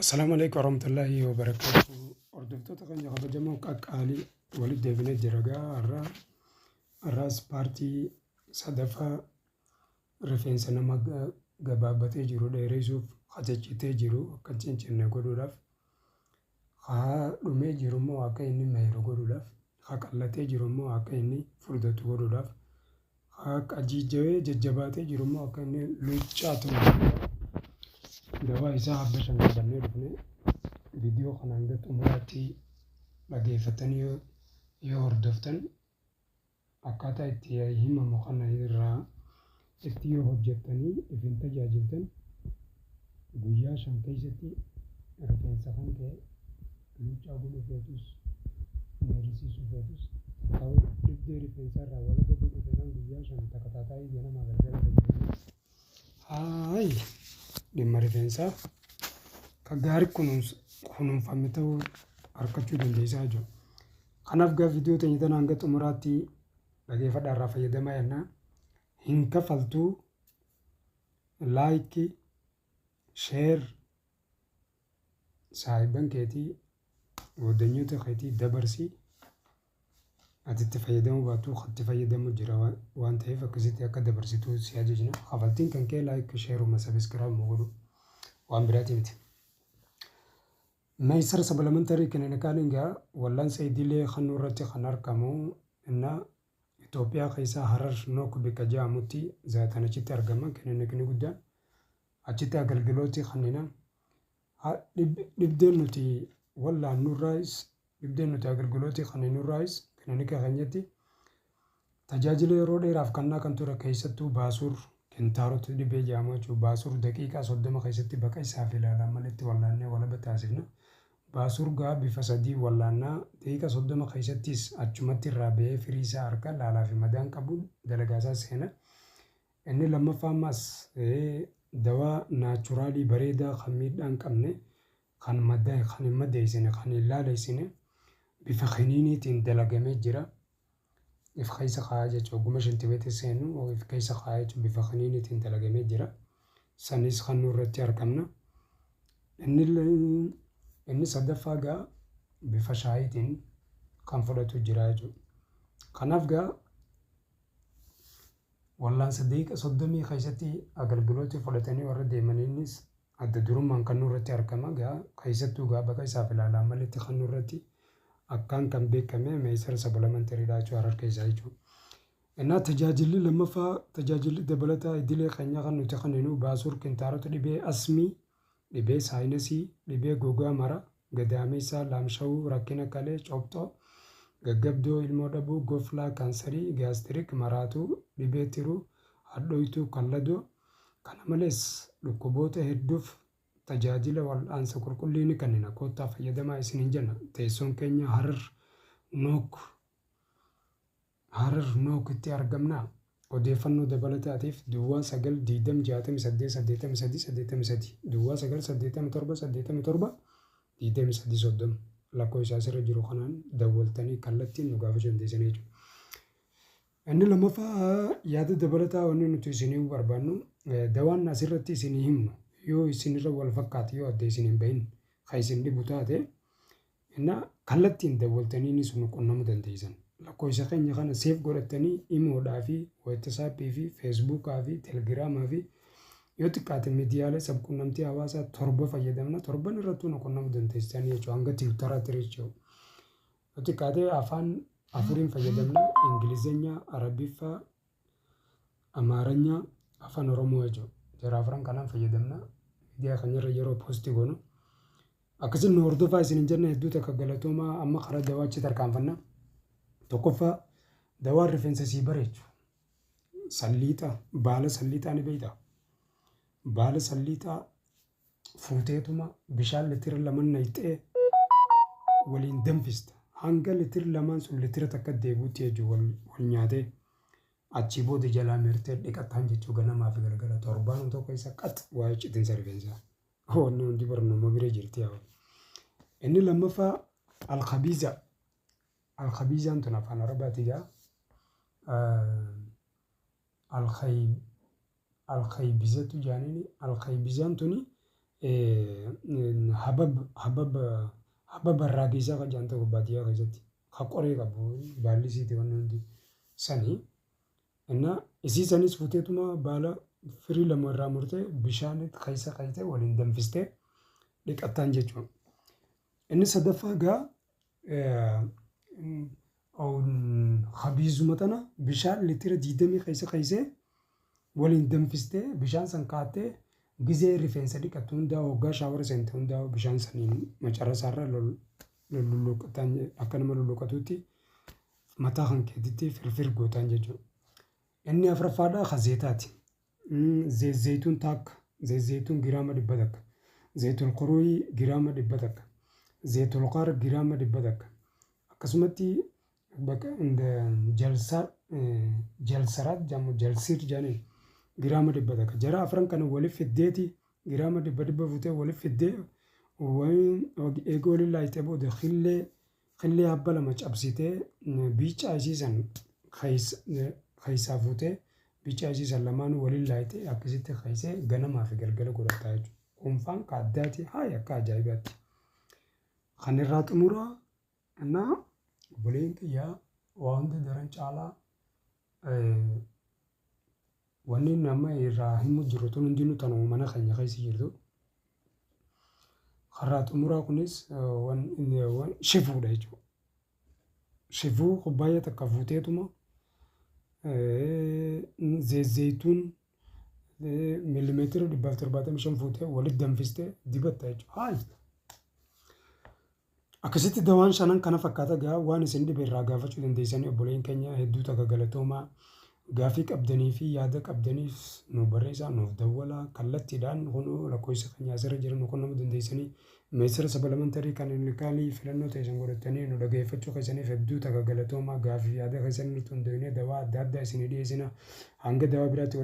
السلام عليكم ورحمة الله وبركاته. أردفتو تقنيا خبجمو كاكالي ولد ديفينة جرقا الراس بارتي صدفة رفين سنما قبابتي جرو ديريسوف خججتي جرو كنچن چنة قدو لف خا دمي جرو مو واقع إني مهيرو قدو لف خا قلتي جرو مو واقع إني فردتو قدو لف خا قجيجوي ججباتي جرو مو واقع إني لوچاتو دوا إسا حبشن قبني رفني فيديو خنانجت أمراتي لقيفتني يوردفتن akkaataa itti himamu kana irraa itti yoo hojjettanii ifin tajaajiltan guyyaa 5 keessatti rifeensa kan ka'e luuccaa godhuu feetus meerisiisuu feetus ta'uu dhibdee rifeensa irraa walaba godhuu fedhan guyyaa 5 takkataataayii ganama galgala fayyadamu. Haayi dhimma rifeensaa kan gaarii kunuunfame ta'uu harkachuu dandeessaa jiru. Kanaaf gaa viidiyoo teenya tana hanga xumuraatti dhaggeeffadhaa irraa fayyadamaa jennaa. Hin kaffaltuu laayikii, sheer, saahiban keetii, waddanyoota keetii dabarsii ati itti fayyadamuu baattuu itti fayyadamu jira waan ta'eef akkasitti akka dabarsituu si ajajna. Kaffaltiin kan kee laayikii, sheeruma, sabiskiraayib godhu waan biraati miti. Meesar supplementary kan egaa wal'aansa idilee kan irratti kan argamu innaa Itoophiyaa keessaa Harar Nook bakka jedhamutti zaatan achitti argama. Kilinikni guddaan achitti agalgilooti kannina dhibdeen nuti wal'aannurraayis dhibdeen nuti agalgilooti kanninurraayis kilinika keenyatti tajaajila yeroo dheeraaf kannaa kan ture keessattuu baasuur kentaarota dhibee jedhamu jechuudha. Baasuur daqiiqaa 30 keessatti bakka isaaf ilaalan malitti wal'aannee walaba taasifna. Baasuur gaa bifa sadii wal'aannaa daqiiqaa 30 keessattis achumatti irraa ba'ee firii isaa harka laalaa fi madaan qabuun dalagaa isaa seena. Inni lammaffaa ammas dawaa naachuraalii bareedaa kan miidhaa hin qabne kan hin madeessine kan hin laaleessine bifa kiniiniitiin dalagamee jira. If keessa kaa'aa jechuudha. Guma shantibeetti seenu if keessa kaa'aa jechuudha. Bifa kiniiniitiin dalagamee jira. Sanis kan nurratti argamna. Inni sadaffaa gaa bifa shaayitiin kan fudhatu jira jechuudha. Kanaaf gaa wal'aansa daqiiqaa 30 keessatti agalgilooti fudhatanii warra deemaniinis adda durummaan kan nurratti argama. Gaa keessattuu gaa bakka isaaf ilaalaa malitti kan nurratti akkaan kan beekame meesar supplementaryidha jechuudha Harar keessaa jechuudha. Innaa tajaajilli lammaffaa tajaajilli dabalataa idilee keenyaa kan nuti kenninu baasuur kentaarota dhibee asmii, dhibee saayinasii, dhibee gogaa mara, gadaameessaa, laamshawuu, rakkina kalee, cobxoo, gaggabdoo, ilmoo dhabuu, goflaa, kaansarii, gaastirik, maraatuu, dhibee tiruu, hadhooytuu, kalladoo. Kana malees dhukkuboota hedduuf tajaajila wal'aansa qulqulliini kennina. Kottaa fayyadamaa isiniin jenna. Teessoon keenya Harar Nookitti argamna. Odeeffannoo dabalataatiif duwwaa 920688383 duwwaa 987872330 lakkoofsa asirra jiru kanaan dawwaltanii kallattiin nu gaafachuu dandeessanii jechuudha. Inni lammaffaa yaada dabalataa wanni nuti isinii barbaannu dawaan asirratti isinii himnu yoo isinirra wal fakkaate yoo adda isin hin bahin kan isin dhibu taate innaa kallattiin dawwaltanii sun qunnamuu dandeessan. Lakkoofsa keenya kana seef godhatanii imoodhaa fi waatsaappii fi feesbuukaa fi teelegiraamaa fi yoo xiqqaate miidiyaalee sabquunnamtii hawaasaa 7 fayyadamna. 7 irrattuu nu qunnamuu dandeessanii jechuudha. Hanga tiwutaraatti jechuudha. Yoo xiqqaate afaan 4 fayyadamna. Ingilizinya, Arabiffaa, Amaaranyaa, afaan Oromoo jechuudha. Jara afran kanaan fayyadamna. Miidiyaa keenyarra yeroo poostii goonu. Akkasiin nu hordofaa isin jenna hedduu takka galatoomaa amma karaa dawaachi tarkaanfanna. Tokkoffaa dawaan rifeensa sii bareechu. Salliixa, baala salliixaa ni beektaa? Baala salliixaa fuuteetuma bishaan litira 2 naqxee waliin danfista. Hanga litira 2 sun litira takka deebuutti jechuudha wal nyaatee achii booda jalaa meertee dhiqataan jechuudha ganamaa fi galgala torbaan tokko isa qax waa'ee citiinsa rifeensaa. Wanni hundi barnooma bira jirti yaa. Inni lammaffaa alkhabiiza. Alkhabiizaan tun afaan Arabaati gaa. Alkhaybizatu jaaniini alkhaybizaan tuni habab arraagisaa kan jedhan tokko baadiyyaa keessatti kan qoree qabu baalli isiiti waan hundi sanii. Innaa isii sanis fuuteetuma baala firii lama irraa murtee bishaan keessa qayyitee waliin danfistee dhiqattaan jechuudha. Inni sadaffaa gaa habiizuma tana bishaan litira 20 keessa qayyisee waliin danfistee bishaan san kaa'attee gizee rifeensa dhiqattu hundaa waggaa shaawara seente hundaa bishaan saniin macarasaarra lulluqatan akka nama lulluqatutti mataa kan keetitti firfir gootaan jechuudha. Inni afuraffaadhaa kazeetaati. Zeytuun taakka, zeytuun giraama 100 zeytul quruuyii giraama 100 zeytul qaar giraama 100 akkasumatti bakka jalsaraat jedhamu jalsiir jedhanii giraama 100 jara afran kana waliif fiddeeti giraama 100 fuutee waliif fiddee eega waliin laayitee booda qillee habba lama cabsitee biicaa isiisan keessaa fuutee biicaa isiisan lamaan waliin laayitee akkasitti keessee ganamaa fi galgala godhataa jechuudha. Kuunfaan kaaddaati haa akka ajaa'ibaatti. Kan irraa xumuraa innaa obboleen xiyyaa waa hunda daran caalaa wanni nama irraa himu jiru tun hundinuu tanuma mana keenya keessa jirtu. Karaa xumuraa kunis shifuudha jechuudha. Shifuu kubbaayyaa takka fuuteetuma zeytuun miilimeetira 175 fuutee walitti danfistee dibatta jechuudha. Akkasitti dawaan shanan kana fakkaata gaa waan isin dhibe irraa gaafachuu dandeessanii obboleen keenya hedduu takka galatoomaa. Gaafii qabdanii fi yaada qabdaniif nu barreessaa nuuf dawwalaa kallattiidhaan kunuu lakkoofsa keenyaa asirra jiran nu qunnamuu dandeessanii meesira sabalamantaarii kan ilkaalii filannoo teessan godhatanii nu dhaggeeffachuu keessaniif hedduu takka galatoomaa gaafii yaada keessanii nutti hundoonee dawaa adda addaa isinii dhiyeessina hanga dawaa biraatti